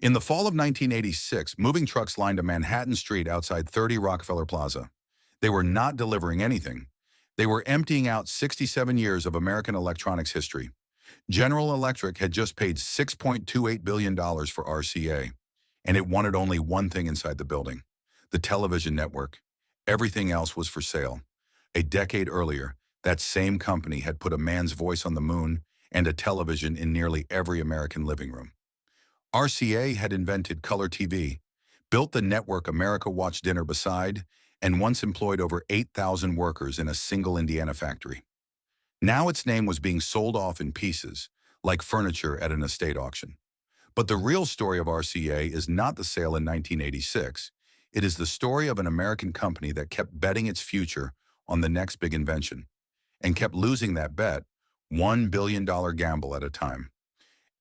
In the fall of 1986, moving trucks lined a Manhattan street outside 30 Rockefeller Plaza. They were not delivering anything. They were emptying out 67 years of American electronics history. General Electric had just paid $6.28 billion for RCA, and it wanted only one thing inside the building: the television network. Everything else was for sale. A decade earlier, that same company had put a man's voice on the moon and a television in nearly every American living room. RCA had invented color TV, built the network America watched dinner beside, and once employed over 8,000 workers in a single Indiana factory. Now its name was being sold off in pieces, like furniture at an estate auction. But the real story of RCA is not the sale in 1986. It is the story of an American company that kept betting its future on the next big invention, and kept losing that bet, $1 billion gamble at a time.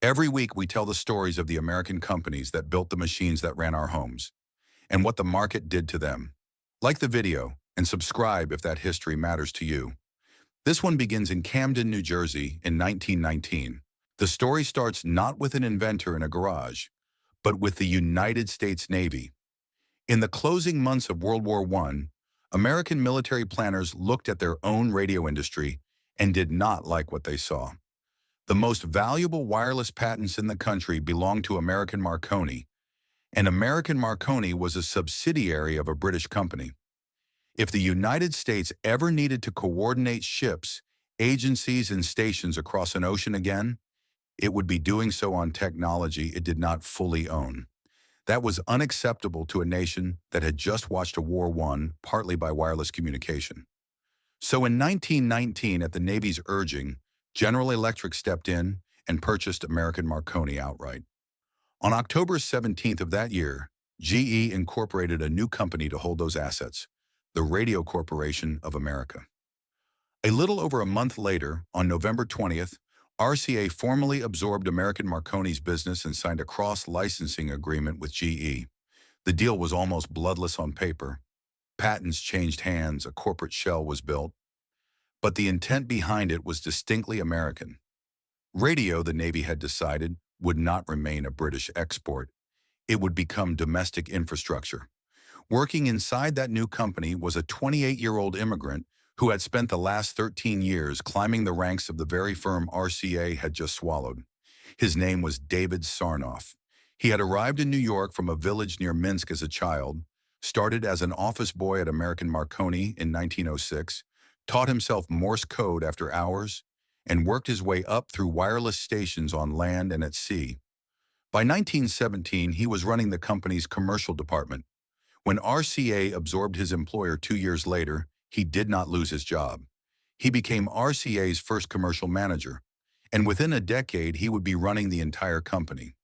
Every week we tell the stories of the American companies that built the machines that ran our homes, and what the market did to them. Like the video, and subscribe if that history matters to you. This one begins in Camden, New Jersey in 1919. The story starts not with an inventor in a garage, but with the United States Navy. In the closing months of World War I, American military planners looked at their own radio industry and did not like what they saw. The most valuable wireless patents in the country belonged to American Marconi, and American Marconi was a subsidiary of a British company. If the United States ever needed to coordinate ships, agencies, and stations across an ocean again, it would be doing so on technology it did not fully own. That was unacceptable to a nation that had just watched a war won partly by wireless communication. So in 1919, at the Navy's urging, General Electric stepped in and purchased American Marconi outright. On October 17th of that year, GE incorporated a new company to hold those assets, the Radio Corporation of America. A little over a month later, on November 20th, RCA formally absorbed American Marconi's business and signed a cross-licensing agreement with GE. The deal was almost bloodless on paper. Patents changed hands, a corporate shell was built. But the intent behind it was distinctly American. Radio, the Navy had decided, would not remain a British export. It would become domestic infrastructure. Working inside that new company was a 28-year-old immigrant who had spent the last 13 years climbing the ranks of the very firm RCA had just swallowed. His name was David Sarnoff. He had arrived in New York from a village near Minsk as a child, started as an office boy at American Marconi in 1906, taught himself Morse code after hours, and worked his way up through wireless stations on land and at sea. By 1917, he was running the company's commercial department. When RCA absorbed his employer 2 years later, he did not lose his job. He became RCA's first commercial manager, and within a decade, he would be running the entire company.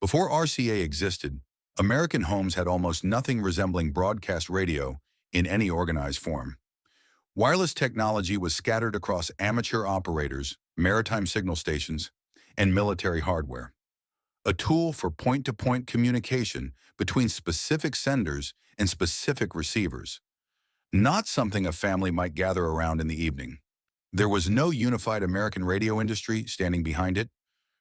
Before RCA existed, American homes had almost nothing resembling broadcast radio in any organized form. Wireless technology was scattered across amateur operators, maritime signal stations, and military hardware. A tool for point-to-point communication between specific senders and specific receivers. Not something a family might gather around in the evening. There was no unified American radio industry standing behind it,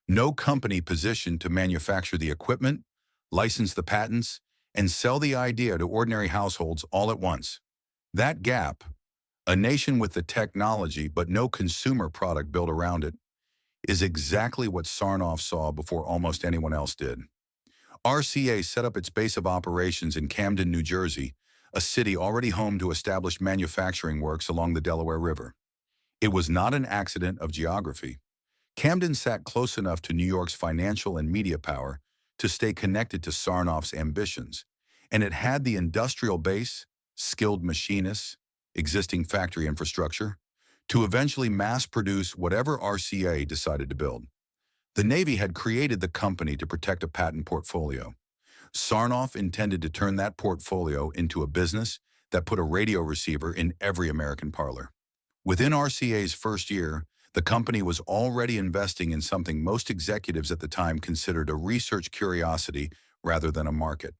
no company positioned to manufacture the equipment, license the patents, and sell the idea to ordinary households all at once. That gap, a nation with the technology but no consumer product built around it, is exactly what Sarnoff saw before almost anyone else did. RCA set up its base of operations in Camden, New Jersey, a city already home to established manufacturing works along the Delaware River. It was not an accident of geography. Camden sat close enough to New York's financial and media power to stay connected to Sarnoff's ambitions, and it had the industrial base, skilled machinists, existing factory infrastructure, to eventually mass-produce whatever RCA decided to build. The Navy had created the company to protect a patent portfolio. Sarnoff intended to turn that portfolio into a business that put a radio receiver in every American parlor. Within RCA's first year, the company was already investing in something most executives at the time considered a research curiosity rather than a market.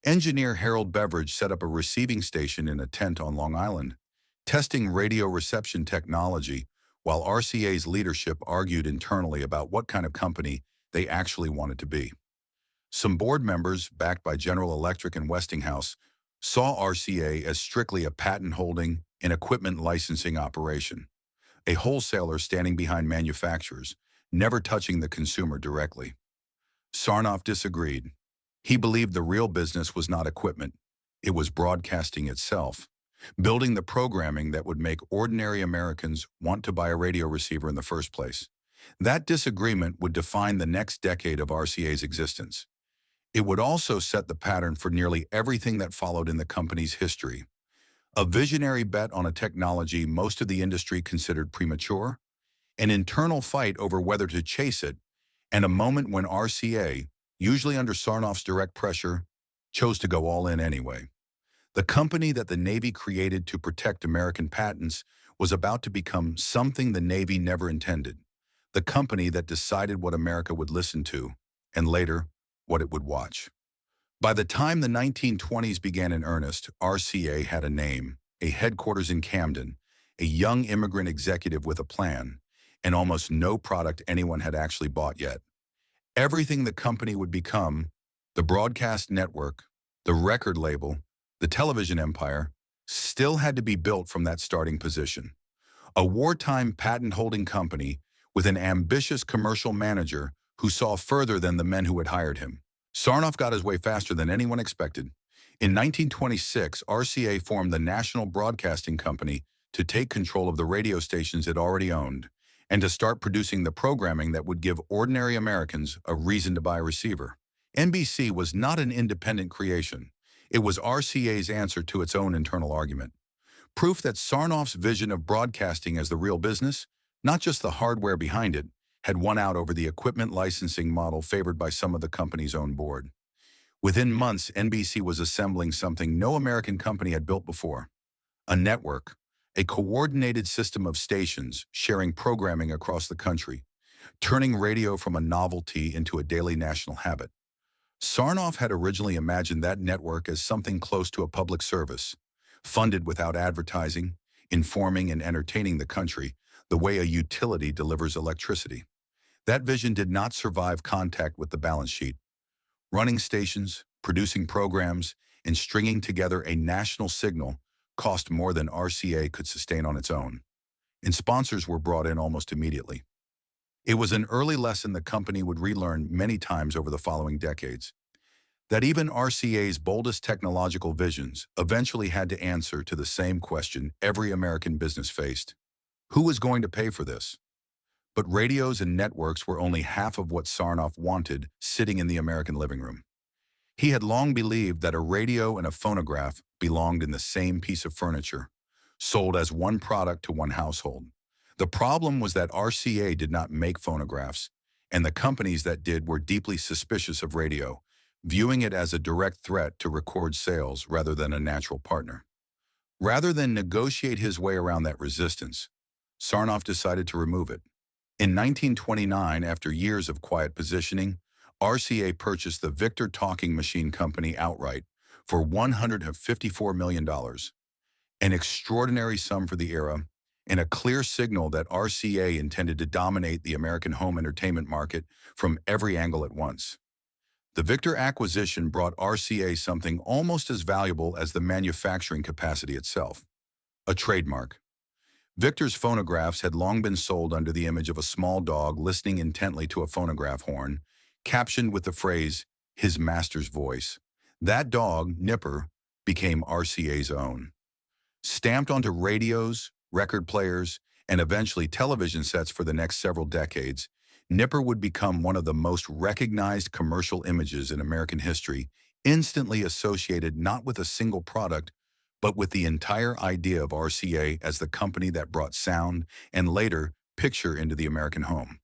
Engineer Harold Beveridge set up a receiving station in a tent on Long Island, testing radio reception technology, while RCA's leadership argued internally about what kind of company they actually wanted to be. Some board members, backed by General Electric and Westinghouse, saw RCA as strictly a patent-holding and equipment licensing operation, a wholesaler standing behind manufacturers, never touching the consumer directly. Sarnoff disagreed. He believed the real business was not equipment, it was broadcasting itself, building the programming that would make ordinary Americans want to buy a radio receiver in the first place. That disagreement would define the next decade of RCA's existence. It would also set the pattern for nearly everything that followed in the company's history. A visionary bet on a technology most of the industry considered premature, an internal fight over whether to chase it, and a moment when RCA, usually under Sarnoff's direct pressure, chose to go all in anyway. The company that the Navy created to protect American patents was about to become something the Navy never intended. The company that decided what America would listen to, and later, what it would watch. By the time the 1920s began in earnest, RCA had a name, a headquarters in Camden, a young immigrant executive with a plan, and almost no product anyone had actually bought yet. Everything the company would become, the broadcast network, the record label, the television empire, still had to be built from that starting position. A wartime patent-holding company with an ambitious commercial manager who saw further than the men who had hired him. Sarnoff got his way faster than anyone expected. In 1926, RCA formed the National Broadcasting Company to take control of the radio stations it already owned and to start producing the programming that would give ordinary Americans a reason to buy a receiver. NBC was not an independent creation. It was RCA's answer to its own internal argument. Proof that Sarnoff's vision of broadcasting as the real business, not just the hardware behind it, had won out over the equipment licensing model favored by some of the company's own board. Within months, NBC was assembling something no American company had built before: a network, a coordinated system of stations sharing programming across the country, turning radio from a novelty into a daily national habit. Sarnoff had originally imagined that network as something close to a public service, funded without advertising, informing and entertaining the country the way a utility delivers electricity. That vision did not survive contact with the balance sheet. Running stations, producing programs, and stringing together a national signal cost more than RCA could sustain on its own, and sponsors were brought in almost immediately. It was an early lesson the company would relearn many times over the following decades, that even RCA's boldest technological visions eventually had to answer to the same question every American business faced: who was going to pay for this? But radios and networks were only half of what Sarnoff wanted sitting in the American living room. He had long believed that a radio and a phonograph belonged in the same piece of furniture, sold as one product to one household. The problem was that RCA did not make phonographs, and the companies that did were deeply suspicious of radio, viewing it as a direct threat to record sales rather than a natural partner. Rather than negotiate his way around that resistance, Sarnoff decided to remove it. In 1929, after years of quiet positioning, RCA purchased the Victor Talking Machine Company outright for $154 million, an extraordinary sum for the era, and a clear signal that RCA intended to dominate the American home entertainment market from every angle at once. The Victor acquisition brought RCA something almost as valuable as the manufacturing capacity itself: a trademark. Victor's phonographs had long been sold under the image of a small dog listening intently to a phonograph horn, captioned with the phrase, "his master's voice." That dog, Nipper, became RCA's own. Stamped onto radios, record players, and eventually television sets for the next several decades, Nipper would become one of the most recognized commercial images in American history, instantly associated not with a single product, but with the entire idea of RCA as the company that brought sound and later picture into the American home.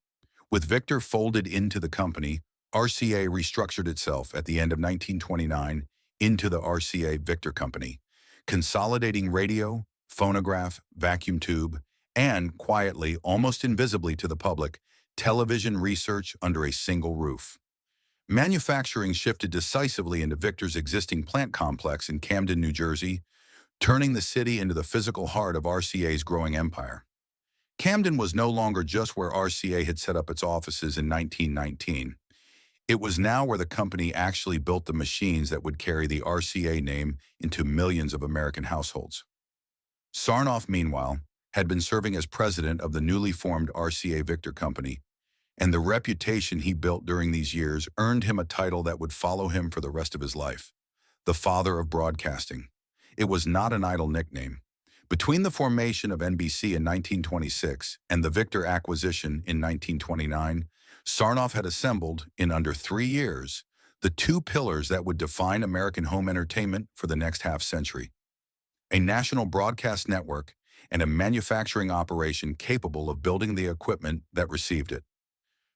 With Victor folded into the company, RCA restructured itself at the end of 1929 into the RCA Victor Company, consolidating radio, phonograph, vacuum tube, and, quietly, almost invisibly to the public, television research under a single roof. Manufacturing shifted decisively into Victor's existing plant complex in Camden, New Jersey, turning the city into the physical heart of RCA's growing empire. Camden was no longer just where RCA had set up its offices in 1919. It was now where the company actually built the machines that would carry the RCA name into millions of American households. Sarnoff, meanwhile, had been serving as president of the newly formed RCA Victor Company, and the reputation he built during these years earned him a title that would follow him for the rest of his life: the father of broadcasting. It was not an idle nickname. Between the formation of NBC in 1926 and the Victor acquisition in 1929, Sarnoff had assembled, in under 3 years, the two pillars that would define American home entertainment for the next half-century: a national broadcast network and a manufacturing operation capable of building the equipment that received it.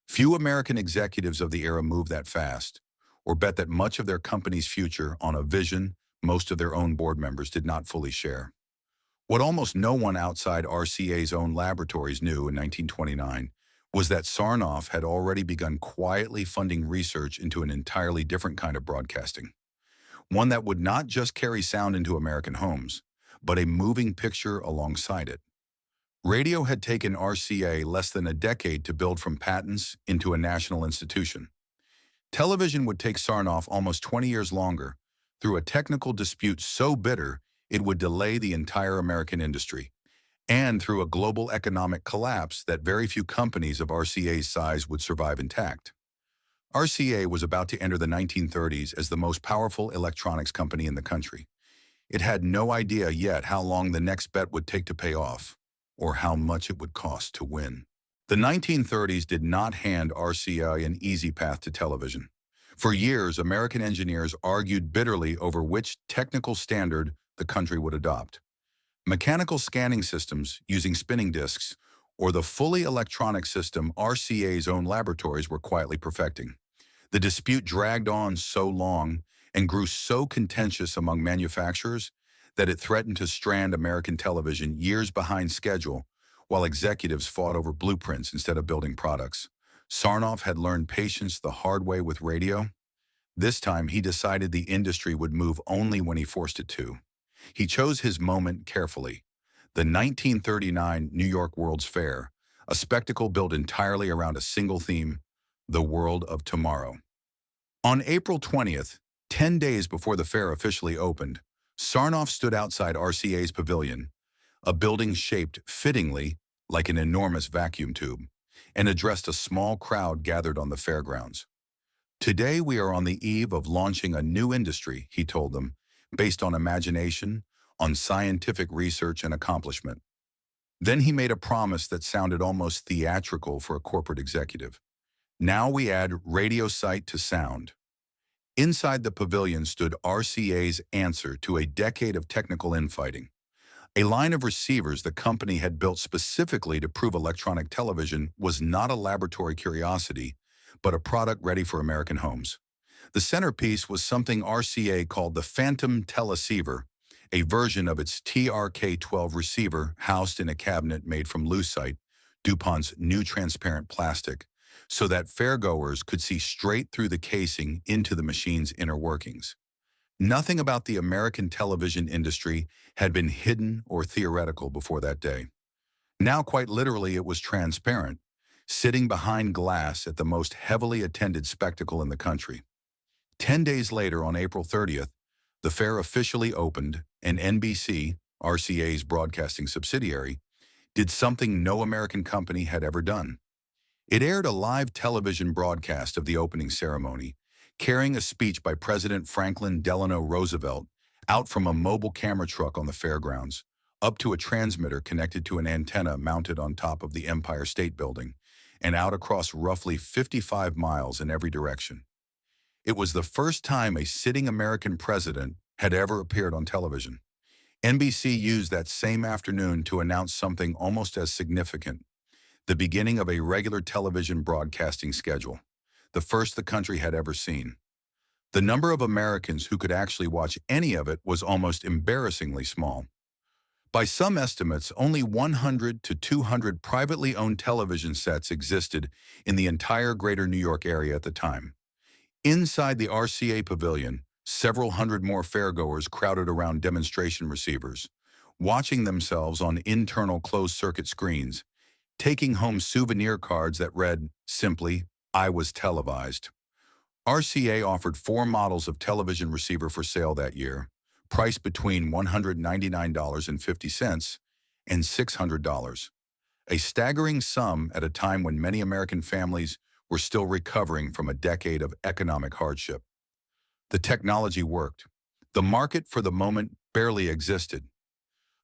Few American executives of the era moved that fast, or bet that much of their company's future on a vision most of their own board members did not fully share. What almost no one outside RCA's own laboratories knew in 1929 was that Sarnoff had already begun quietly funding research into an entirely different kind of broadcasting, one that would not just carry sound into American homes, but a moving picture alongside it. Radio had taken RCA less than a decade to build from patents into a national institution. Television would take Sarnoff almost 20 years longer, through a technical dispute so bitter it would delay the entire American industry, and through a global economic collapse that very few companies of RCA's size would survive intact. RCA was about to enter the 1930s as the most powerful electronics company in the country. It had no idea yet how long the next bet would take to pay off, or how much it would cost to win. The 1930s did not hand RCA an easy path to television. For years, American engineers argued bitterly over which technical standard the country would adopt: mechanical scanning systems using spinning discs, or the fully electronic system RCA's own laboratories were quietly perfecting. The dispute dragged on so long and grew so contentious among manufacturers that it threatened to strand American television years behind schedule while executives fought over blueprints instead of building products. Sarnoff had learned patience the hard way with radio. This time, he decided the industry would move only when he forced it to. He chose his moment carefully: the 1939 New York World's Fair, a spectacle built entirely around a single theme: the world of tomorrow. On April 20th, 10 days before the fair officially opened, Sarnoff stood outside RCA's pavilion, a building shaped fittingly like an enormous vacuum tube, and addressed a small crowd gathered on the fairgrounds. "Today we are on the eve of launching a new industry," he told them, "based on imagination, on scientific research and accomplishment." Then he made a promise that sounded almost theatrical for a corporate executive. "Now we add radio sight to sound." Inside the pavilion stood RCA's answer to a decade of technical infighting: a line of receivers the company had built specifically to prove electronic television was not a laboratory curiosity, but a product ready for American homes. The centerpiece was something RCA called the Phantom Teleceiver, a version of its TRK-12 receiver housed in a cabinet made from lucite, DuPont's new transparent plastic, so that fairgoers could see straight through the casing into the machine's inner workings. Nothing about the American television industry had been hidden or theoretical before that day. Now, quite literally, it was transparent, sitting behind glass at the most heavily attended spectacle in the country. 10 days later, on April 30th, the fair officially opened, and NBC, RCA's broadcasting subsidiary, did something no American company had ever done. It aired a live television broadcast of the opening ceremony, carrying a speech by President Franklin Delano Roosevelt out from a mobile camera truck on the fairgrounds, up to a transmitter connected to an antenna mounted on top of the Empire State Building, and out across roughly 55 miles in every direction. It was the first time a sitting American president had ever appeared on television. NBC used that same afternoon to announce something almost as significant: the beginning of a regular television broadcasting schedule, the first the country had ever seen. The number of Americans who could actually watch any of it was almost embarrassingly small. By some estimates, only 100 to 200 privately owned television sets existed in the entire greater New York area at the time. Inside the RCA pavilion, several hundred more fairgoers crowded around demonstration receivers, watching themselves on internal closed-circuit screens, taking home souvenir cards that read, simply, "I was televised." RCA offered 4 models of television receiver for sale that year, priced between $199.50 and $600, a staggering sum at a time when many American families were still recovering from a decade of economic hardship. The technology worked. The market for the moment barely existed.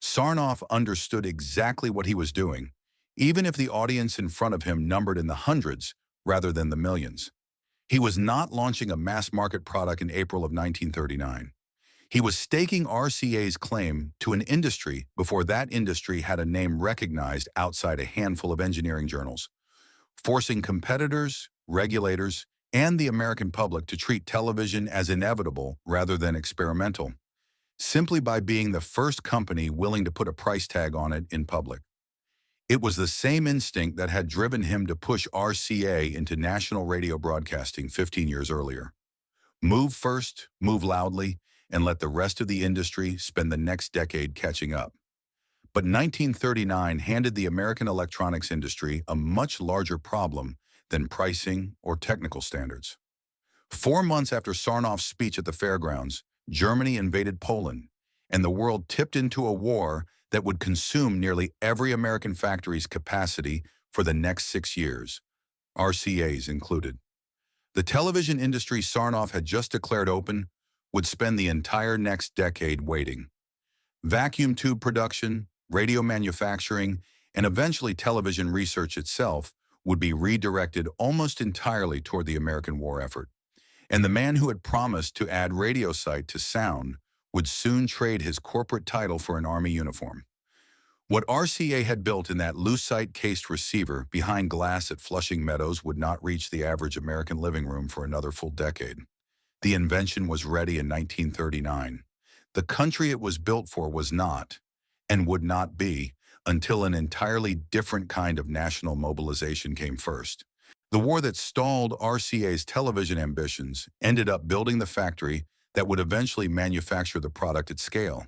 Sarnoff understood exactly what he was doing, even if the audience in front of him numbered in the hundreds rather than the millions. He was not launching a mass-market product in April of 1939. He was staking RCA's claim to an industry before that industry had a name recognized outside a handful of engineering journals, forcing competitors, regulators, and the American public to treat television as inevitable rather than experimental, simply by being the first company willing to put a price tag on it in public. It was the same instinct that had driven him to push RCA into national radio broadcasting 15 years earlier. Move first, move loudly, and let the rest of the industry spend the next decade catching up. But 1939 handed the American electronics industry a much larger problem than pricing or technical standards. 4 months after Sarnoff's speech at the fairgrounds, Germany invaded Poland, and the world tipped into a war that would consume nearly every American factory's capacity for the next 6 years, RCA's included. The television industry Sarnoff had just declared open would spend the entire next decade waiting. Vacuum tube production, radio manufacturing, and eventually television research itself would be redirected almost entirely toward the American war effort. And the man who had promised to add radio sight to sound would soon trade his corporate title for an Army uniform. What RCA had built in that lucite-cased receiver behind glass at Flushing Meadows would not reach the average American living room for another full decade. The invention was ready in 1939. The country it was built for was not, and would not be, until an entirely different kind of national mobilization came first. The war that stalled RCA's television ambitions ended up building the factory that would eventually manufacture the product at scale.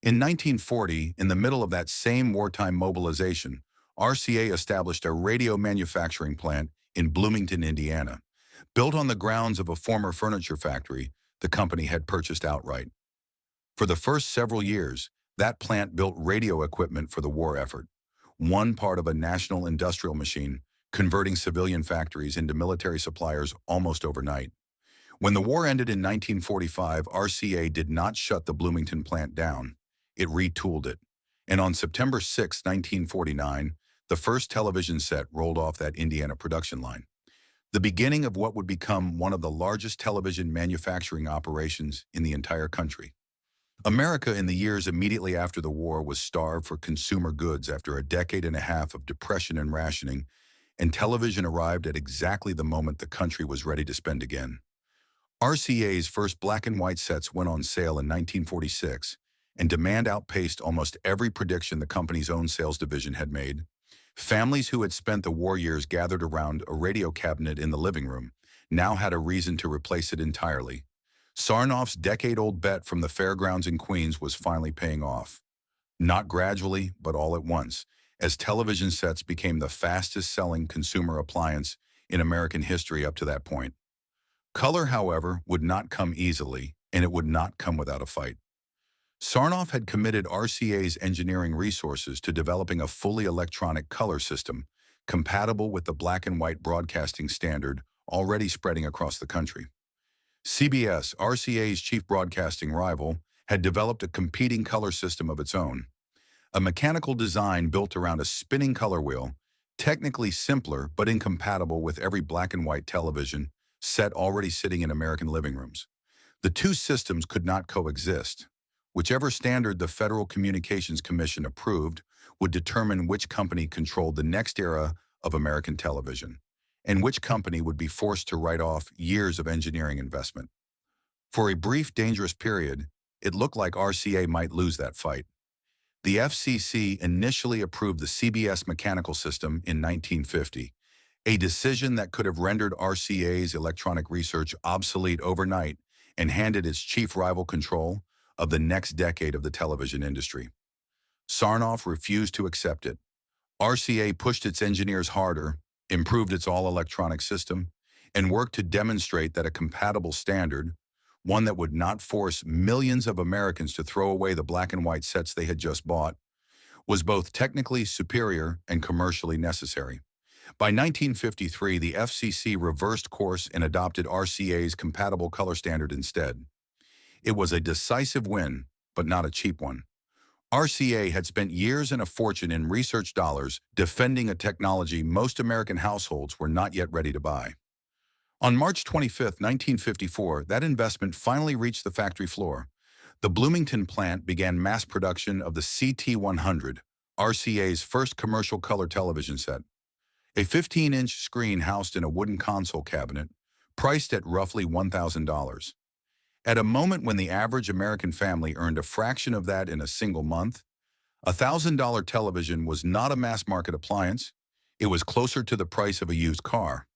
In 1940, in the middle of that same wartime mobilization, RCA established a radio manufacturing plant in Bloomington, Indiana. Built on the grounds of a former furniture factory the company had purchased outright. For the first several years, that plant built radio equipment for the war effort, one part of a national industrial machine converting civilian factories into military suppliers almost overnight. When the war ended in 1945, RCA did not shut the Bloomington plant down. It retooled it. And on September 6, 1949, the first television set rolled off that Indiana production line. The beginning of what would become one of the largest television manufacturing operations in the entire country. America in the years immediately after the war was starved for consumer goods after a decade and a half of depression and rationing, and television arrived at exactly the moment the country was ready to spend again. RCA's first black and white sets went on sale in 1946, and demand outpaced almost every prediction the company's own sales division had made. Families who had spent the war years gathered around a radio cabinet in the living room now had a reason to replace it entirely. Sarnoff's decade-old bet from the fairgrounds in Queens was finally paying off. Not gradually, but all at once, as television sets became the fastest-selling consumer appliance in American history up to that point. Color, however, would not come easily, and it would not come without a fight. Sarnoff had committed RCA's engineering resources to developing a fully electronic color system compatible with the black and white broadcasting standard already spreading across the country. CBS, RCA's chief broadcasting rival, had developed a competing color system of its own. A mechanical design built around a spinning color wheel, technically simpler but incompatible with every black and white television set already sitting in American living rooms. The two systems could not coexist. Whichever standard the Federal Communications Commission approved would determine which company controlled the next era of American television, and which company would be forced to write off years of engineering investment. For a brief, dangerous period, it looked like RCA might lose that fight. The FCC initially approved the CBS mechanical system in 1950, a decision that could have rendered RCA's electronic research obsolete overnight and handed its chief rival control of the next decade of the television industry. Sarnoff refused to accept it. RCA pushed its engineers harder, improved its all-electronic system, and worked to demonstrate that a compatible standard, one that would not force millions of Americans to throw away the black and white sets they had just bought, was both technically superior and commercially necessary. By 1953, the FCC reversed course and adopted RCA's compatible color standard instead. It was a decisive win, but not a cheap one. RCA had spent years and a fortune in research dollars defending a technology most American households were not yet ready to buy. On March 25, 1954, that investment finally reached the factory floor. The Bloomington plant began mass production of the CT100, RCA's first commercial color television set. A 15-inch screen housed in a wooden console cabinet, priced at roughly $1,000. At a moment when the average American family earned a fraction of that in a single month, a $1,000 television was not a mass-market appliance. It was closer to the price of a used car.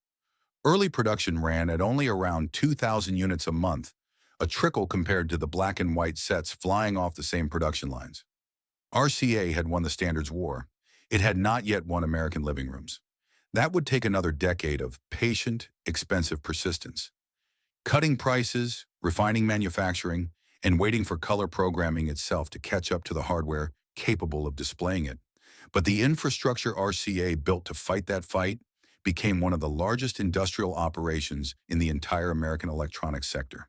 Early production ran at only around 2,000 units a month, a trickle compared to the black and white sets flying off the same production lines. RCA had won the standards war. It had not yet won American living rooms. That would take another decade of patient, expensive persistence. Cutting prices, refining manufacturing, and waiting for color programming itself to catch up to the hardware capable of displaying it. But the infrastructure RCA built to fight that fight became one of the largest industrial operations in the entire American electronics sector.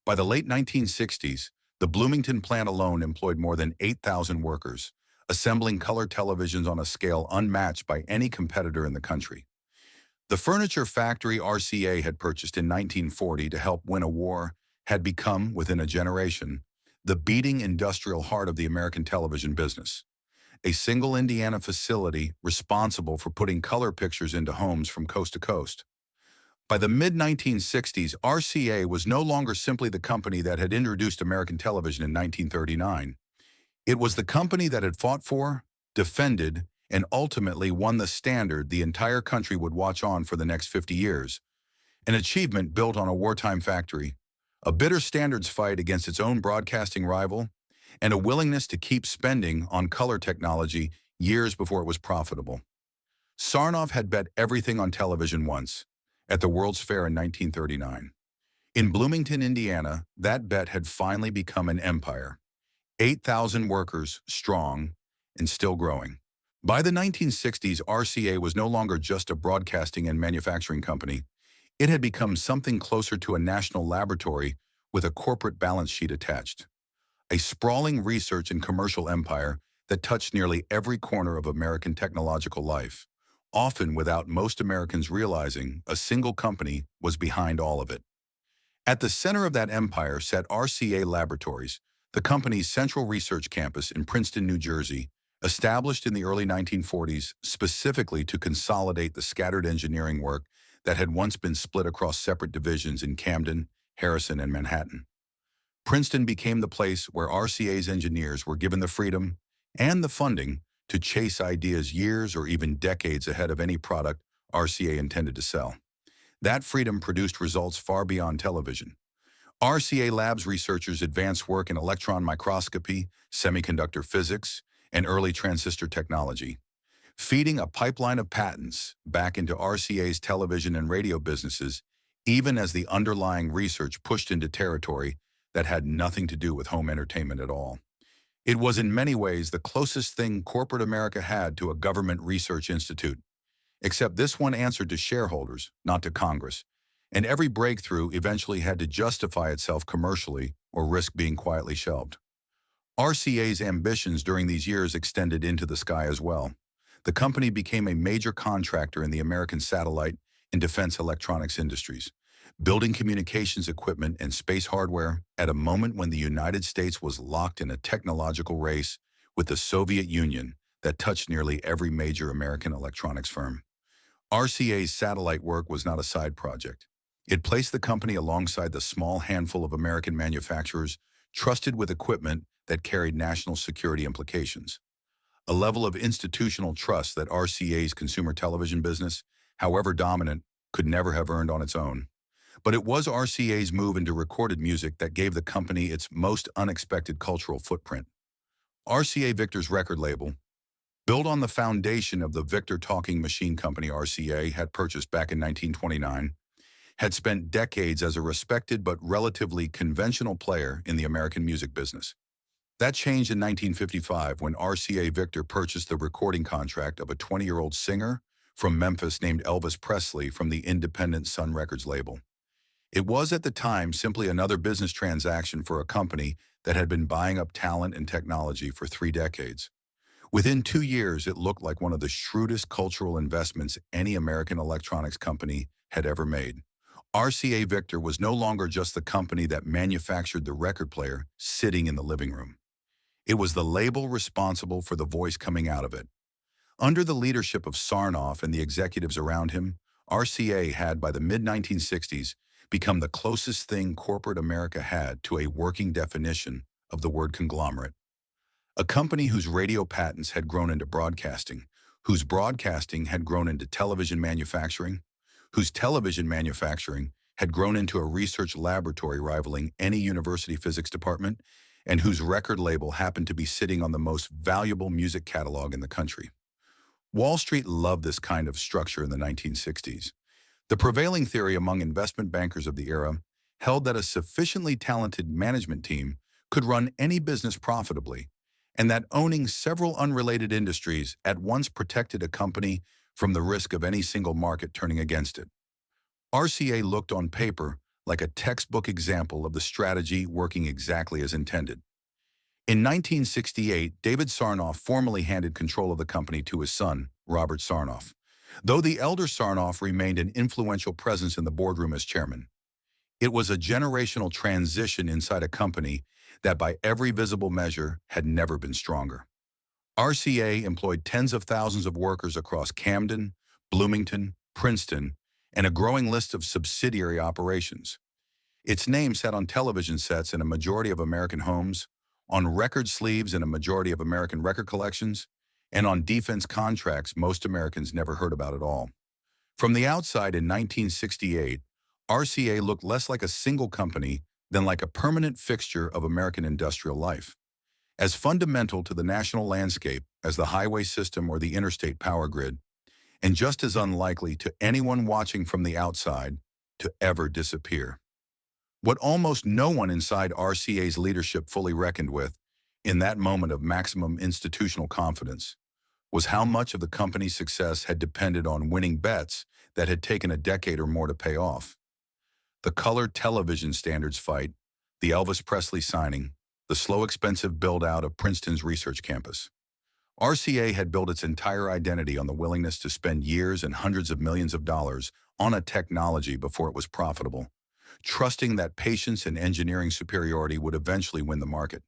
By the late 1960s, the Bloomington plant alone employed more than 8,000 workers, assembling color televisions on a scale unmatched by any competitor in the country. The furniture factory RCA had purchased in 1940 to help win a war had become, within a generation, the beating industrial heart of the American television business. A single Indiana facility responsible for putting color pictures into homes from coast to coast. By the mid-1960s, RCA was no longer simply the company that had introduced American television in 1939. It was the company that had fought for, defended, and ultimately won the standard the entire country would watch on for the next 50 years. An achievement built on a wartime factory, a bitter standards fight against its own broadcasting rival, and a willingness to keep spending on color technology years before it was profitable. Sarnoff had bet everything on television once, at the World's Fair in 1939. In Bloomington, Indiana, that bet had finally become an empire. 8,000 workers strong and still growing. By the 1960s, RCA was no longer just a broadcasting and manufacturing company. It had become something closer to a national laboratory with a corporate balance sheet attached. A sprawling research and commercial empire that touched nearly every corner of American technological life, often without most Americans realizing a single company was behind all of it. At the center of that empire sat RCA Laboratories, the company's central research campus in Princeton, New Jersey, established in the early 1940s specifically to consolidate the scattered engineering work that had once been split across separate divisions in Camden, Harrison, and Manhattan. Princeton became the place where RCA's engineers were given the freedom and the funding to chase ideas years or even decades ahead of any product RCA intended to sell. That freedom produced results far beyond television. RCA Labs researchers advanced work in electron microscopy, semiconductor physics, and early transistor technology, feeding a pipeline of patents back into RCA's television and radio businesses, even as the underlying research pushed into territory that had nothing to do with home entertainment at all. It was in many ways the closest thing corporate America had to a government research institute, except this one answered to shareholders, not to Congress, and every breakthrough eventually had to justify itself commercially or risk being quietly shelved. RCA's ambitions during these years extended into the sky as well. The company became a major contractor in the American satellite and defense electronics industries, building communications equipment and space hardware at a moment when the United States was locked in a technological race with the Soviet Union that touched nearly every major American electronics firm. RCA's satellite work was not a side project. It placed the company alongside the small handful of American manufacturers trusted with equipment that carried national security implications. A level of institutional trust that RCA's consumer television business, however dominant, could never have earned on its own. But it was RCA's move into recorded music that gave the company its most unexpected cultural footprint. RCA Victor's record label, built on the foundation of the Victor Talking Machine Company RCA had purchased back in 1929, had spent decades as a respected but relatively conventional player in the American music business. That changed in 1955 when RCA Victor purchased the recording contract of a 20-year-old singer from Memphis named Elvis Presley from the independent Sun Records label. It was at the time simply another business transaction for a company that had been buying up talent and technology for 3 decades. Within 2 years, it looked like one of the shrewdest cultural investments any American electronics company had ever made. RCA Victor was no longer just the company that manufactured the record player sitting in the living room. It was the label responsible for the voice coming out of it. Under the leadership of Sarnoff and the executives around him, RCA had, by the mid-1960s, become the closest thing corporate America had to a working definition of the word conglomerate. A company whose radio patents had grown into broadcasting, whose broadcasting had grown into television manufacturing, whose television manufacturing had grown into a research laboratory rivaling any university physics department, and whose record label happened to be sitting on the most valuable music catalog in the country. Wall Street loved this kind of structure in the 1960s. The prevailing theory among investment bankers of the era held that a sufficiently talented management team could run any business profitably, and that owning several unrelated industries at once protected a company from the risk of any single market turning against it. RCA looked on paper like a textbook example of the strategy working exactly as intended. In 1968, David Sarnoff formally handed control of the company to his son, Robert Sarnoff, though the elder Sarnoff remained an influential presence in the boardroom as chairman. It was a generational transition inside a company that by every visible measure had never been stronger. RCA employed tens of thousands of workers across Camden, Bloomington, Princeton, and a growing list of subsidiary operations. Its name sat on television sets in a majority of American homes, on record sleeves in a majority of American record collections, and on defense contracts most Americans never heard about at all. From the outside in 1968, RCA looked less like a single company than like a permanent fixture of American industrial life. As fundamental to the national landscape as the highway system or the interstate power grid, and just as unlikely to anyone watching from the outside to ever disappear. What almost no one inside RCA's leadership fully reckoned with, in that moment of maximum institutional confidence, was how much of the company's success had depended on winning bets that had taken a decade or more to pay off. The colored television standards fight, the Elvis Presley signing, the slow, expensive build-out of Princeton's research campus. RCA had built its entire identity on the willingness to spend years and hundreds of millions of dollars on a technology before it was profitable, trusting that patience and engineering superiority would eventually win the market.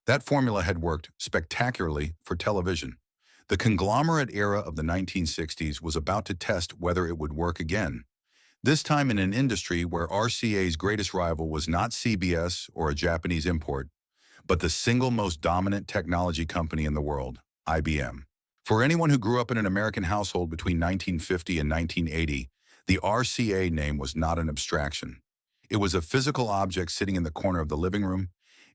That formula had worked spectacularly for television. The conglomerate era of the 1960s was about to test whether it would work again, this time in an industry where RCA's greatest rival was not CBS or a Japanese import, but the single most dominant technology company in the world, IBM. For anyone who grew up in an American household between 1950 and 1980, the RCA name was not an abstraction. It was a physical object sitting in the corner of the living room,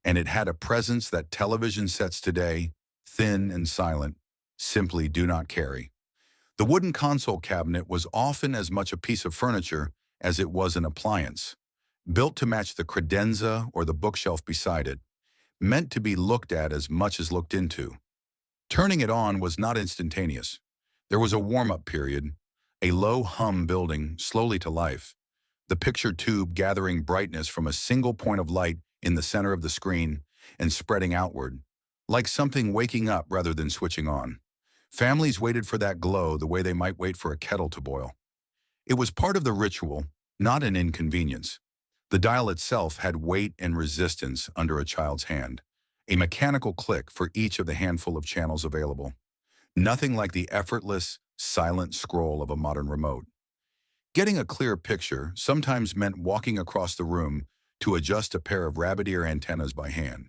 and it had a presence that television sets today, thin and silent, simply do not carry. The wooden console cabinet was often as much a piece of furniture as it was an appliance, built to match the credenza or the bookshelf beside it, meant to be looked at as much as looked into. Turning it on was not instantaneous. There was a warm-up period, a low hum building slowly to life, the picture tube gathering brightness from a single point of light in the center of the screen and spreading outward, like something waking up rather than switching on. Families waited for that glow the way they might wait for a kettle to boil. It was part of the ritual, not an inconvenience. The dial itself had weight and resistance under a child's hand, a mechanical click for each of the handful of channels available. Nothing like the effortless, silent scroll of a modern remote. Getting a clear picture sometimes meant walking across the room to adjust a pair of rabbit ear antennas by hand,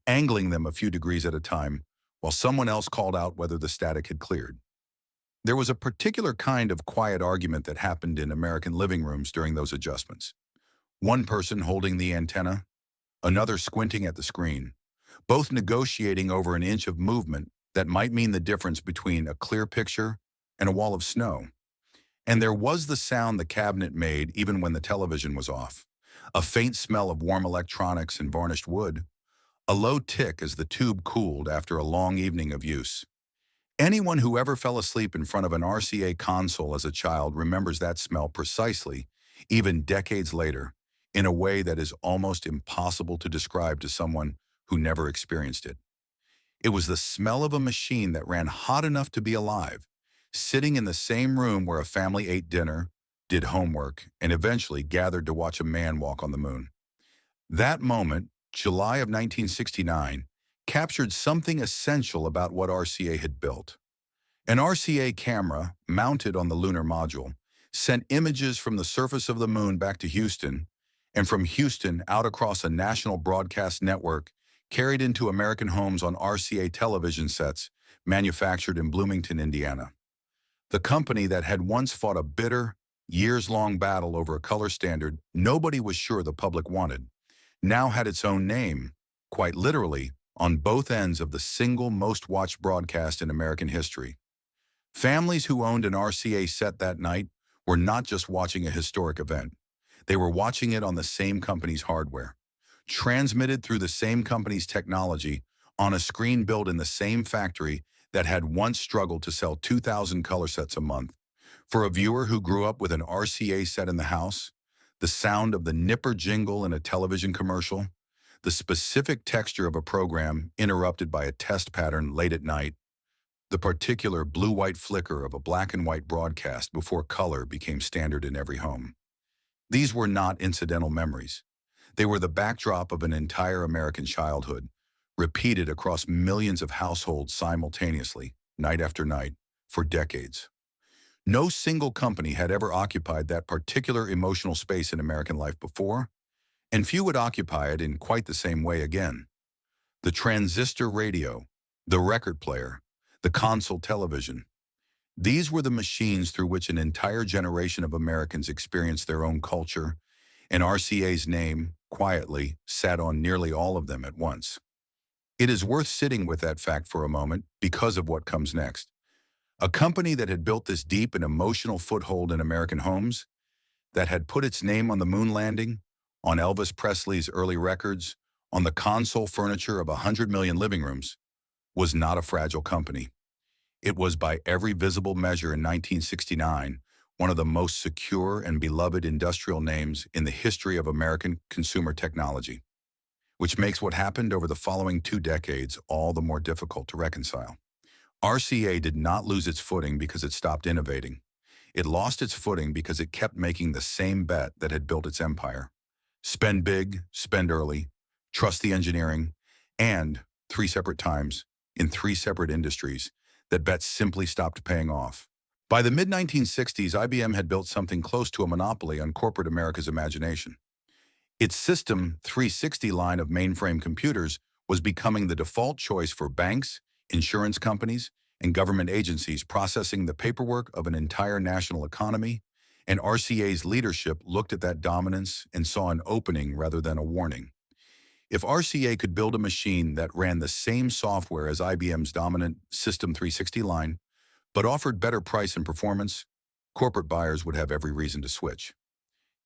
angling them a few degrees at a time while someone else called out whether the static had cleared. There was a particular kind of quiet argument that happened in American living rooms during those adjustments. One person holding the antenna, another squinting at the screen, both negotiating over an inch of movement that might mean the difference between a clear picture and a wall of snow. And there was the sound the cabinet made even when the television was off. A faint smell of warm electronics and varnished wood. A low tick as the tube cooled after a long evening of use. Anyone who ever fell asleep in front of an RCA console as a child remembers that smell precisely, even decades later, in a way that is almost impossible to describe to someone who never experienced it. It was the smell of a machine that ran hot enough to be alive, sitting in the same room where a family ate dinner, did homework, and eventually gathered to watch a man walk on the moon. That moment, July of 1969, captured something essential about what RCA had built. An RCA camera, mounted on the lunar module, sent images from the surface of the moon back to Houston, and from Houston out across a national broadcast network carried into American homes on RCA television sets manufactured in Bloomington, Indiana. The company that had once fought a bitter, years-long battle over a color standard nobody was sure the public wanted, now had its own name, quite literally, on both ends of the single most watched broadcast in American history. Families who owned an RCA set that night were not just watching a historic event. They were watching it on the same company's hardware, transmitted through the same company's technology on a screen built in the same factory that had once struggled to sell 2,000 color sets a month. For a viewer who grew up with an RCA set in the house, the sound of the nipper jingle in a television commercial, the specific texture of a program interrupted by a test pattern late at night, the particular blue-white flicker of a black and white broadcast before color became standard in every home. These were not incidental memories. They were the backdrop of an entire American childhood, repeated across millions of households simultaneously, night after night, for decades. No single company had ever occupied that particular emotional space in American life before, and few would occupy it in quite the same way again. The transistor radio, the record player, the console television. These were the machines through which an entire generation of Americans experienced their own culture, and RCA's name, quietly, sat on nearly all of them at once. It is worth sitting with that fact for a moment because of what comes next. A company that had built this deep and emotional foothold in American homes, that had put its name on the moon landing, on Elvis Presley's early records, on the console furniture of 100 million living rooms, was not a fragile company. It was by every visible measure in 1969 one of the most secure and beloved industrial names in the history of American consumer technology, which makes what happened over the following 2 decades all the more difficult to reconcile. RCA did not lose its footing because it stopped innovating. It lost its footing because it kept making the same bet that had built its empire. Spend big, spend early, trust the engineering, and, 3 separate times, in 3 separate industries, that bet simply stopped paying off. By the mid-1960s, IBM had built something close to a monopoly on corporate America's imagination. Its System 360 line of mainframe computers was becoming the default choice for banks, insurance companies, and government agencies processing the paperwork of an entire national economy, and RCA's leadership looked at that dominance and saw an opening rather than a warning. If RCA could build a machine that ran the same software as IBM's dominant System 360 line, but offered better price and performance, corporate buyers would have every reason to switch.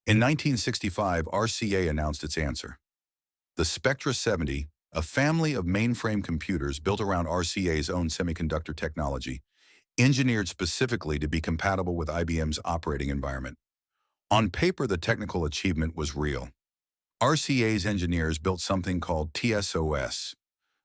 In 1965, RCA announced its answer. The Spectra 70, a family of mainframe computers built around RCA's own semiconductor technology, engineered specifically to be compatible with IBM's operating environment. On paper, the technical achievement was real. RCA's engineers built something called TSOS,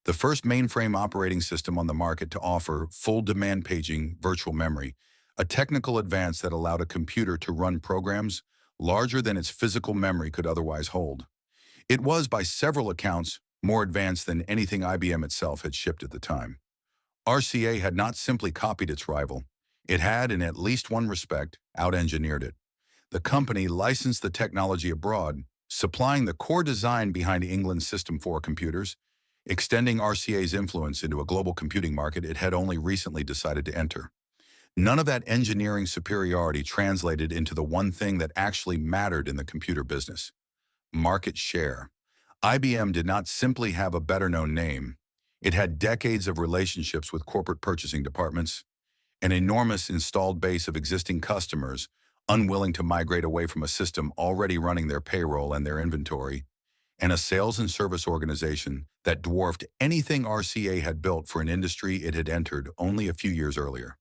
the first mainframe operating system on the market to offer full demand paging virtual memory, a technical advance that allowed a computer to run programs larger than its physical memory could otherwise hold. It was, by several accounts, more advanced than anything IBM itself had shipped at the time. RCA had not simply copied its rival. It had, in at least one respect, out-engineered it. The company licensed the technology abroad, supplying the core design behind England's System 4 computers, extending RCA's influence into a global computing market it had only recently decided to enter. None of that engineering superiority translated into the one thing that actually mattered in the computer business: market share. IBM did not simply have a better-known name. It had decades of relationships with corporate purchasing departments, an enormous installed base of existing customers unwilling to migrate away from a system already running their payroll and their inventory, and a sales and service organization that dwarfed anything RCA had built for an industry it had entered only a few years earlier.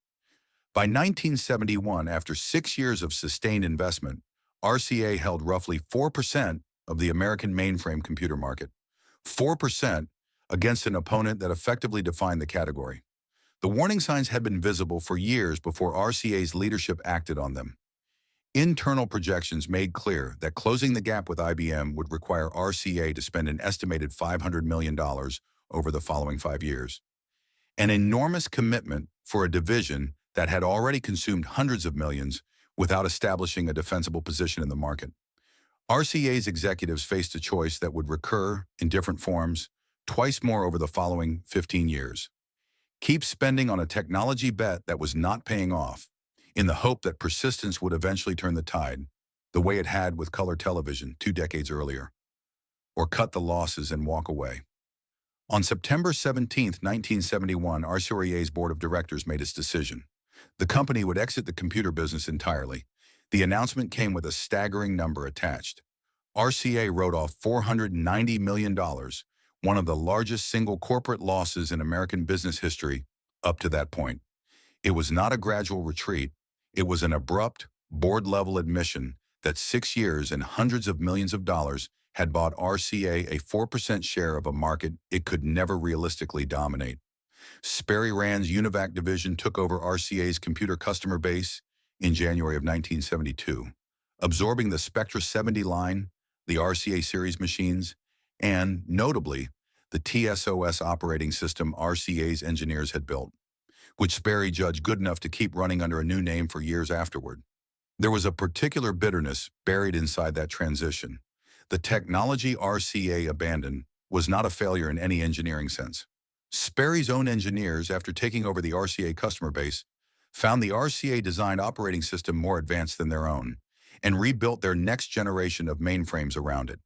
By 1971, after 6 years of sustained investment, RCA held roughly 4% of the American mainframe computer market. 4% against an opponent that effectively defined the category. The warning signs had been visible for years before RCA's leadership acted on them. Internal projections made clear that closing the gap with IBM would require RCA to spend an estimated $500 million over the following 5 years. An enormous commitment for a division that had already consumed hundreds of millions without establishing a defensible position in the market. RCA's executives faced a choice that would recur in different forms twice more over the following 15 years. Keep spending on a technology bet that was not paying off, in the hope that persistence would eventually turn the tide, the way it had with color television 2 decades earlier, or cut the losses and walk away. On September 17, 1971, RCA's board of directors made its decision. The company would exit the computer business entirely. The announcement came with a staggering number attached. RCA wrote off $490 million, one of the largest single corporate losses in American business history up to that point. It was not a gradual retreat. It was an abrupt, board-level admission that 6 years and hundreds of millions of dollars had bought RCA a 4% share of a market it could never realistically dominate. Sperry Rand's UNIVAC division took over RCA's computer customer base in January of 1972, absorbing the Spectra 70 line, the RCA series machines, and, notably, the TSOS operating system RCA's engineers had built, which Sperry judged good enough to keep running under a new name for years afterward. There was a particular bitterness buried inside that transition. The technology RCA abandoned was not a failure in any engineering sense. Sperry's own engineers, after taking over the RCA customer base, found the RCA-designed operating system more advanced than their own, and rebuilt their next generation of mainframes around it.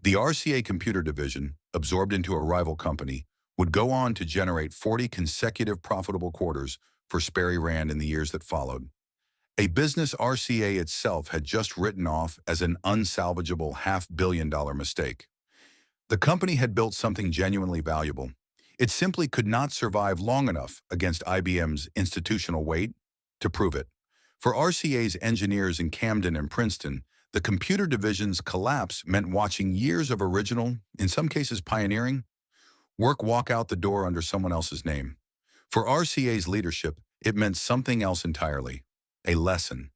The RCA computer division, absorbed into a rival company, would go on to generate 40 consecutive profitable quarters for Sperry Rand in the years that followed. A business RCA itself had just written off as an unsalvageable $500 million mistake. The company had built something genuinely valuable. It simply could not survive long enough against IBM's institutional weight to prove it. For RCA's engineers in Camden and Princeton, the computer division's collapse meant watching years of original, in some cases pioneering, work walk out the door under someone else's name. For RCA's leadership, it meant something else entirely. A lesson,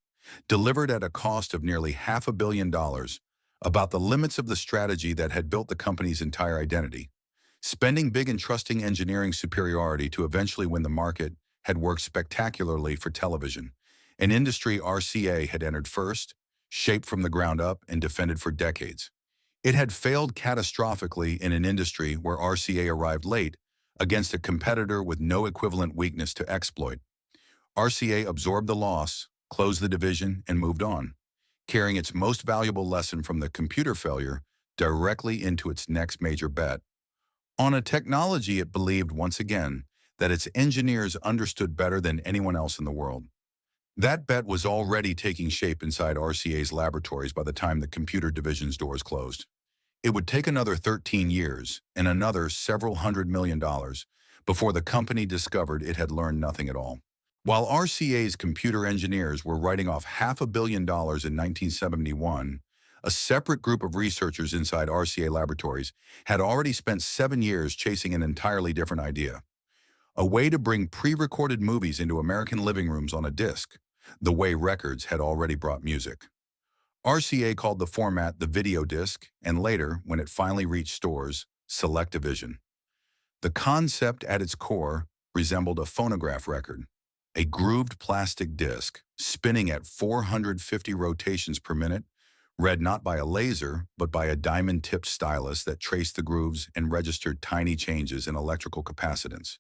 delivered at a cost of nearly $500 million, about the limits of the strategy that had built the company's entire identity. Spending big and trusting engineering superiority to eventually win the market had worked spectacularly for television, an industry RCA had entered first, shaped from the ground up, and defended for decades. It had failed catastrophically in an industry where RCA arrived late against a competitor with no equivalent weakness to exploit. RCA absorbed the loss, closed the division, and moved on, carrying its most valuable lesson from the computer failure directly into its next major bet. On a technology it believed once again that its engineers understood better than anyone else in the world. That bet was already taking shape inside RCA's laboratories by the time the computer division's doors closed. It would take another 13 years and another several $100 million before the company discovered it had learned nothing at all. While RCA's computer engineers were writing off $500 million in 1971, a separate group of researchers inside RCA laboratories had already spent 7 years chasing an entirely different idea. A way to bring pre-recorded movies into American living rooms on a disc, the way records had already brought music. RCA called the format the video disc, and later, when it finally reached stores, Select-O-Vision. The concept at its core resembled a phonograph record, a grooved plastic disc spinning at 450 rotations per minute, read not by a laser, but by a diamond-tipped stylus that traced the grooves and registered tiny changes in electrical capacitance.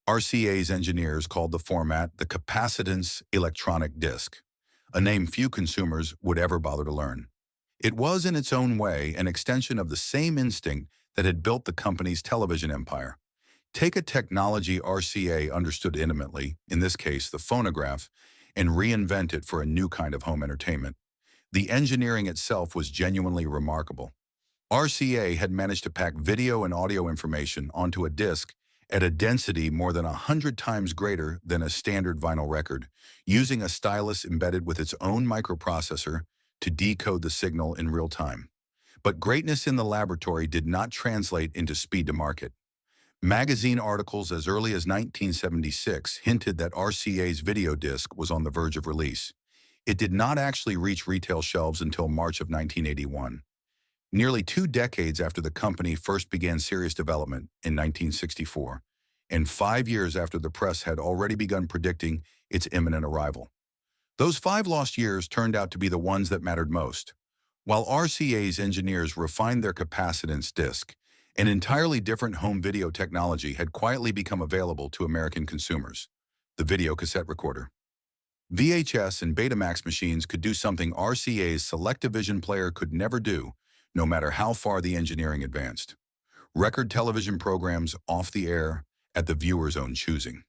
RCA's engineers called the format the capacitance electronic disc, a name few consumers would ever bother to learn. It was, in its own way, an extension of the same instinct that had built the company's television empire. Take a technology RCA understood intimately, in this case the phonograph, and reinvent it for a new kind of home entertainment. The engineering itself was genuinely remarkable. RCA had managed to pack video and audio information onto a disc at a density more than 100 times greater than a standard vinyl record, using a stylus embedded with its own microprocessor to decode the signal in real time. But greatness in the laboratory did not translate into speed to market. Magazine articles as early as 1976 hinted that RCA's video disc was on the verge of release. It did not actually reach retail shelves until March of 1981. Nearly 2 decades after the company first began serious development in 1964, and 5 years after the press had already begun predicting its imminent arrival. Those 5 lost years turned out to be the ones that mattered most. While RCA's engineers refined their capacitance disc, an entirely different home video technology had quietly become available to American consumers: the video cassette recorder. VHS and Betamax machines could do something RCA's SelectaVision player could never do, no matter how far the engineering advanced. Record television programs off the air at the viewer's own choosing.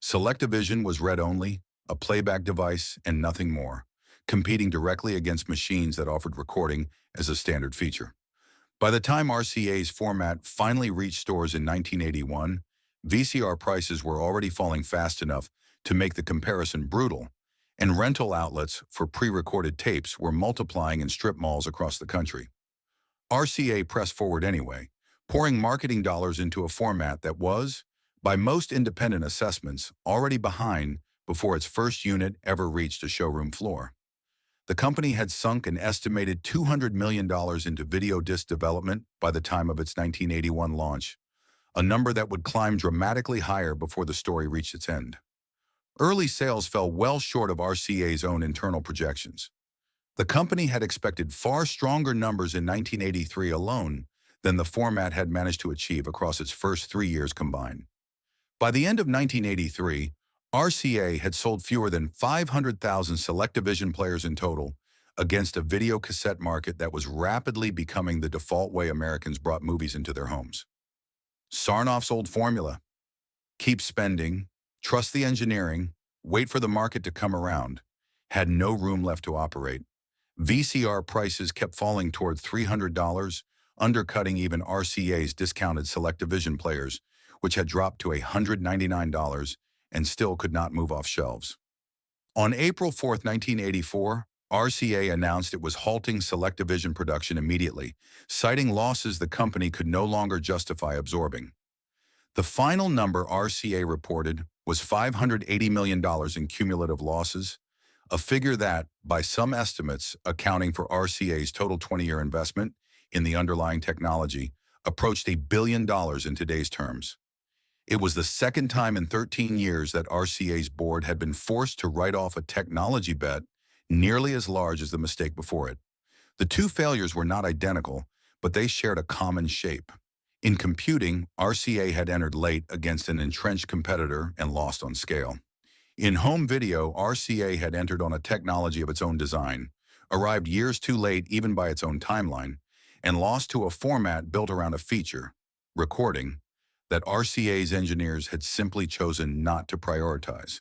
SelectaVision was read-only, a playback device, and nothing more, competing directly against machines that offered recording as a standard feature. By the time RCA's format finally reached stores in 1981, VCR prices were already falling fast enough to make the comparison brutal, and rental outlets for pre-recorded tapes were multiplying in strip malls across the country. RCA pressed forward anyway, pouring marketing dollars into a format that was, by most independent assessments, already behind before its first unit ever reached a showroom floor. The company had sunk an estimated $200 million into video disc development by the time of its 1981 launch, a number that would climb dramatically higher before the story reached its end. Early sales fell well short of RCA's own internal projections. The company had expected far stronger numbers in 1983 alone than the format had managed to achieve across its first 3 years combined. By the end of 1983, RCA had sold fewer than 500,000 SelectaVision players in total, against a video cassette market that was rapidly becoming the default way Americans brought movies into their homes. Sarnoff's old formula: keep spending, trust the engineering, wait for the market to come around, had no room left to operate. VCR prices kept falling toward $300, undercutting even RCA's discounted SelectaVision players, which had dropped to $199 and still could not move off shelves. On April 4, 1984, RCA announced it was halting SelectaVision production immediately, citing losses the company could no longer justify absorbing. The final number RCA reported was $580 million in cumulative losses, a figure that, by some estimates accounting for RCA's total 20-year investment in the underlying technology, approached $1 billion in today's terms. It was the second time in 13 years that RCA's board had been forced to write off a technology bet nearly as large as the mistake before it. The two failures were not identical, but they shared a common shape. In computing, RCA had entered late against an entrenched competitor and lost on scale. In home video, RCA had entered on a technology of its own design, arrived years too late even by its own timeline, and lost to a format built around a feature, recording, that RCA's engineers had simply chosen not to prioritize.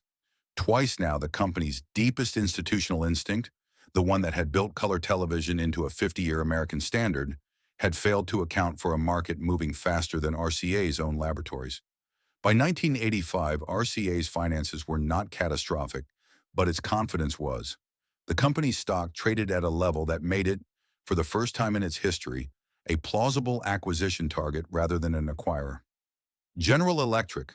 Twice now, the company's deepest institutional instinct, the one that had built color television into a 50-year American standard, had failed to account for a market moving faster than RCA's own laboratories. By 1985, RCA's finances were not catastrophic, but its confidence was. The company's stock traded at a level that made it, for the first time in its history, a plausible acquisition target rather than an acquirer. General Electric,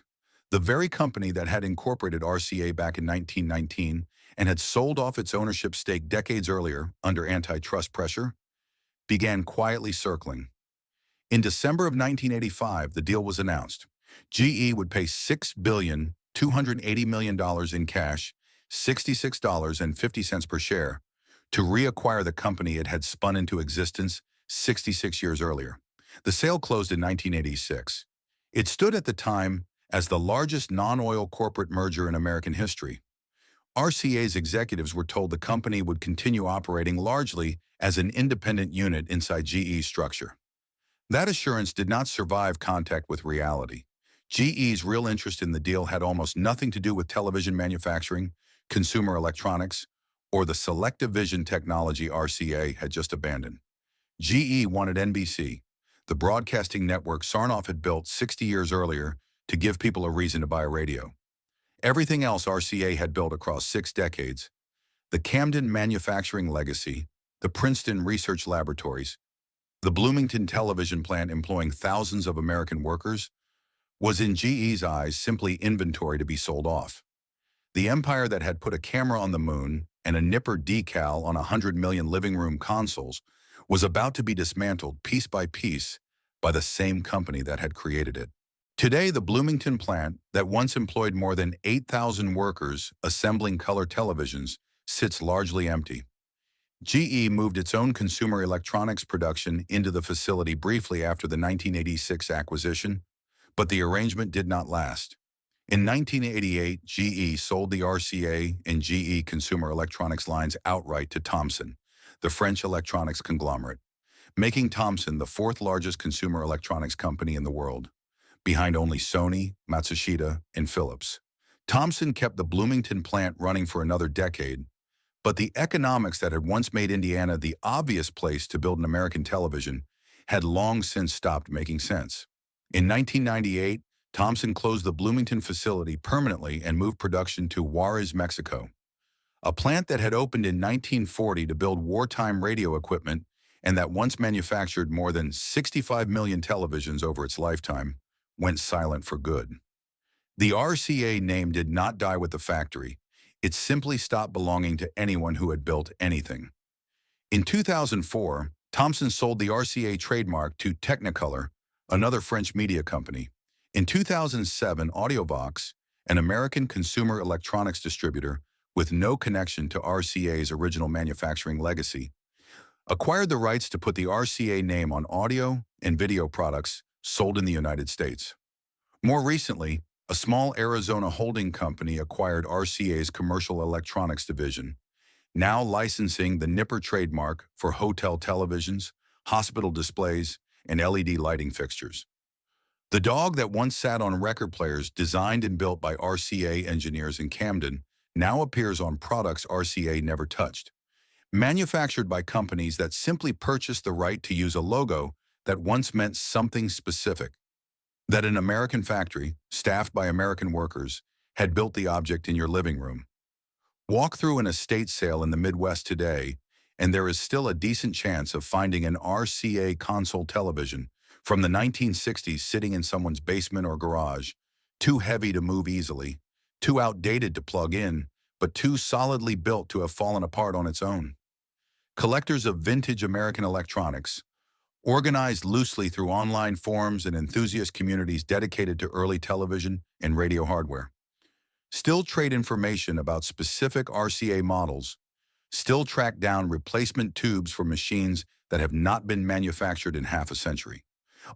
the very company that had incorporated RCA back in 1919 and had sold off its ownership stake decades earlier under antitrust pressure, began quietly circling. In December of 1985, the deal was announced. GE would pay $6,280 million in cash, $66.50 per share, to reacquire the company it had spun into existence 66 years earlier. The sale closed in 1986. It stood at the time as the largest non-oil corporate merger in American history. RCA's executives were told the company would continue operating largely as an independent unit inside GE's structure. That assurance did not survive contact with reality. GE's real interest in the deal had almost nothing to do with television manufacturing, consumer electronics, or the selective vision technology RCA had just abandoned. GE wanted NBC, the broadcasting network Sarnoff had built 60 years earlier to give people a reason to buy a radio. Everything else RCA had built across 6 decades, the Camden manufacturing legacy, the Princeton research laboratories, the Bloomington television plant employing thousands of American workers, was in GE's eyes simply inventory to be sold off. The empire that had put a camera on the moon and a Nipper decal on 100 million living room consoles was about to be dismantled piece by piece by the same company that had created it. Today, the Bloomington plant that once employed more than 8,000 workers assembling color televisions sits largely empty. GE moved its own consumer electronics production into the facility briefly after the 1986 acquisition, but the arrangement did not last. In 1988, GE sold the RCA and GE consumer electronics lines outright to Thomson, the French electronics conglomerate, making Thomson the fourth largest consumer electronics company in the world, behind only Sony, Matsushita, and Philips. Thomson kept the Bloomington plant running for another decade, but the economics that had once made Indiana the obvious place to build an American television had long since stopped making sense. In 1998, Thomson closed the Bloomington facility permanently and moved production to Juarez, Mexico. A plant that had opened in 1940 to build wartime radio equipment and that once manufactured more than 65 million televisions over its lifetime went silent for good. The RCA name did not die with the factory. It simply stopped belonging to anyone who had built anything. In 2004, Thomson sold the RCA trademark to Technicolor, another French media company. In 2007, Audiovox, an American consumer electronics distributor with no connection to RCA's original manufacturing legacy, acquired the rights to put the RCA name on audio and video products sold in the United States. More recently, a small Arizona holding company acquired RCA's commercial electronics division, now licensing the Nipper trademark for hotel televisions, hospital displays, and LED lighting fixtures. The dog that once sat on record players designed and built by RCA engineers in Camden now appears on products RCA never touched, manufactured by companies that simply purchased the right to use a logo that once meant something specific, that an American factory, staffed by American workers, had built the object in your living room. Walk through an estate sale in the Midwest today, and there is still a decent chance of finding an RCA console television from the 1960s sitting in someone's basement or garage, too heavy to move easily, too outdated to plug in, but too solidly built to have fallen apart on its own. Collectors of vintage American electronics, organized loosely through online forums and enthusiast communities dedicated to early television and radio hardware, still trade information about specific RCA models, still track down replacement tubes for machines that have not been manufactured in half a century.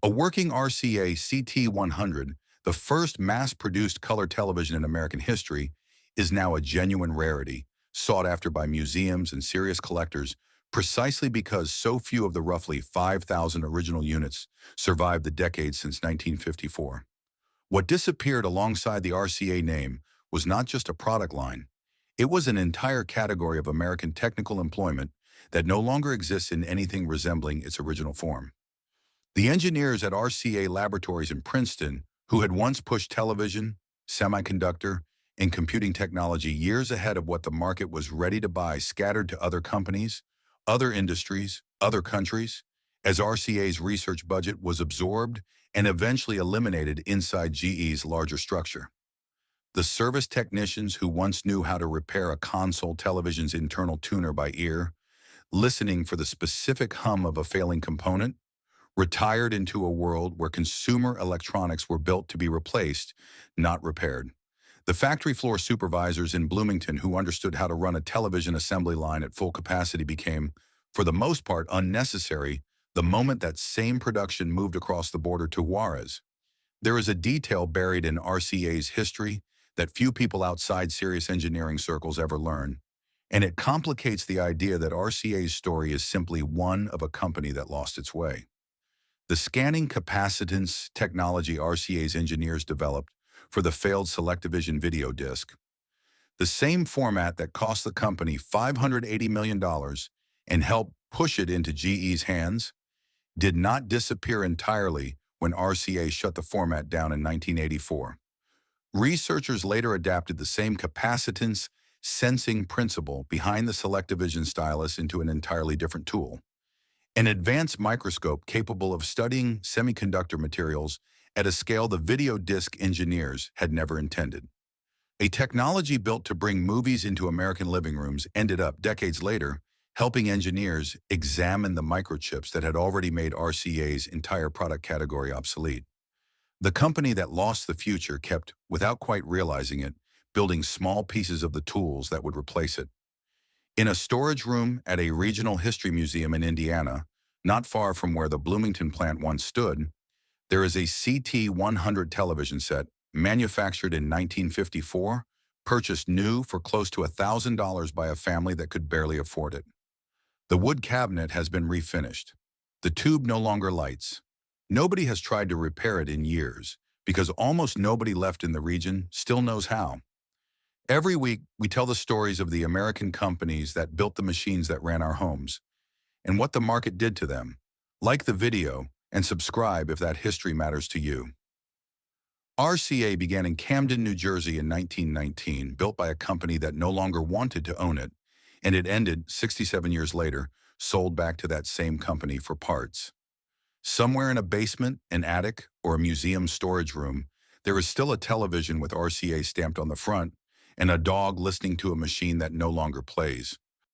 A working RCA CT100, the first mass-produced color television in American history, is now a genuine rarity, sought after by museums and serious collectors precisely because so few of the roughly 5,000 original units survived the decade since 1954. What disappeared alongside the RCA name was not just a product line. It was an entire category of American technical employment that no longer exists in anything resembling its original form. The engineers at RCA laboratories in Princeton, who had once pushed television, semiconductor, and computing technology years ahead of what the market was ready to buy, scattered to other companies, other industries, other countries, as RCA's research budget was absorbed and eventually eliminated inside GE's larger structure. The service technicians who once knew how to repair a console television's internal tuner by ear, listening for the specific hum of a failing component, retired into a world where consumer electronics were built to be replaced, not repaired. The factory floor supervisors in Bloomington who understood how to run a television assembly line at full capacity became, for the most part, unnecessary the moment that same production moved across the border to Juarez. There is a detail buried in RCA's history that few people outside serious engineering circles ever learn, and it complicates the idea that RCA's story is simply one of a company that lost its way. the scanning capacitance technology RCA's engineers developed for the failed SelectaVision video disc. The same format that cost the company $580 million dollars and helped push it into GE's hands did not disappear entirely when RCA shut the format down in 1984. Researchers later adapted the same capacitance sensing principle behind the SelectaVision stylus into an entirely different tool, an advanced microscope capable of studying semiconductor materials at a scale the video disc engineers had never intended. A technology built to bring movies into American living rooms ended up, decades later, helping engineers examine the microchips that had already made RCA's entire product category obsolete. The company that lost the future kept, without quite realizing it, building small pieces of the tools that would replace it. In a storage room at a regional history museum in Indiana, not far from where the Bloomington plant once stood, there is a CT-100 television set manufactured in 1954, purchased new for close to $1,000 by a family that could barely afford it. The wood cabinet has been refinished. The tube no longer lights. Nobody has tried to repair it in years because almost nobody left in the region still knows how. Every week, we tell the stories of the American companies that built the machines that ran our homes and what the market did to them. Like the video and subscribe if that history matters to you. RCA began in Camden, New Jersey in 1919, built by a company that no longer wanted to own it, and it ended 67 years later, sold back to that same company for parts. Somewhere in a basement, an attic, or a museum storage room, there is still a television with RCA stamped on the front and a dog listening to a machine that no longer plays.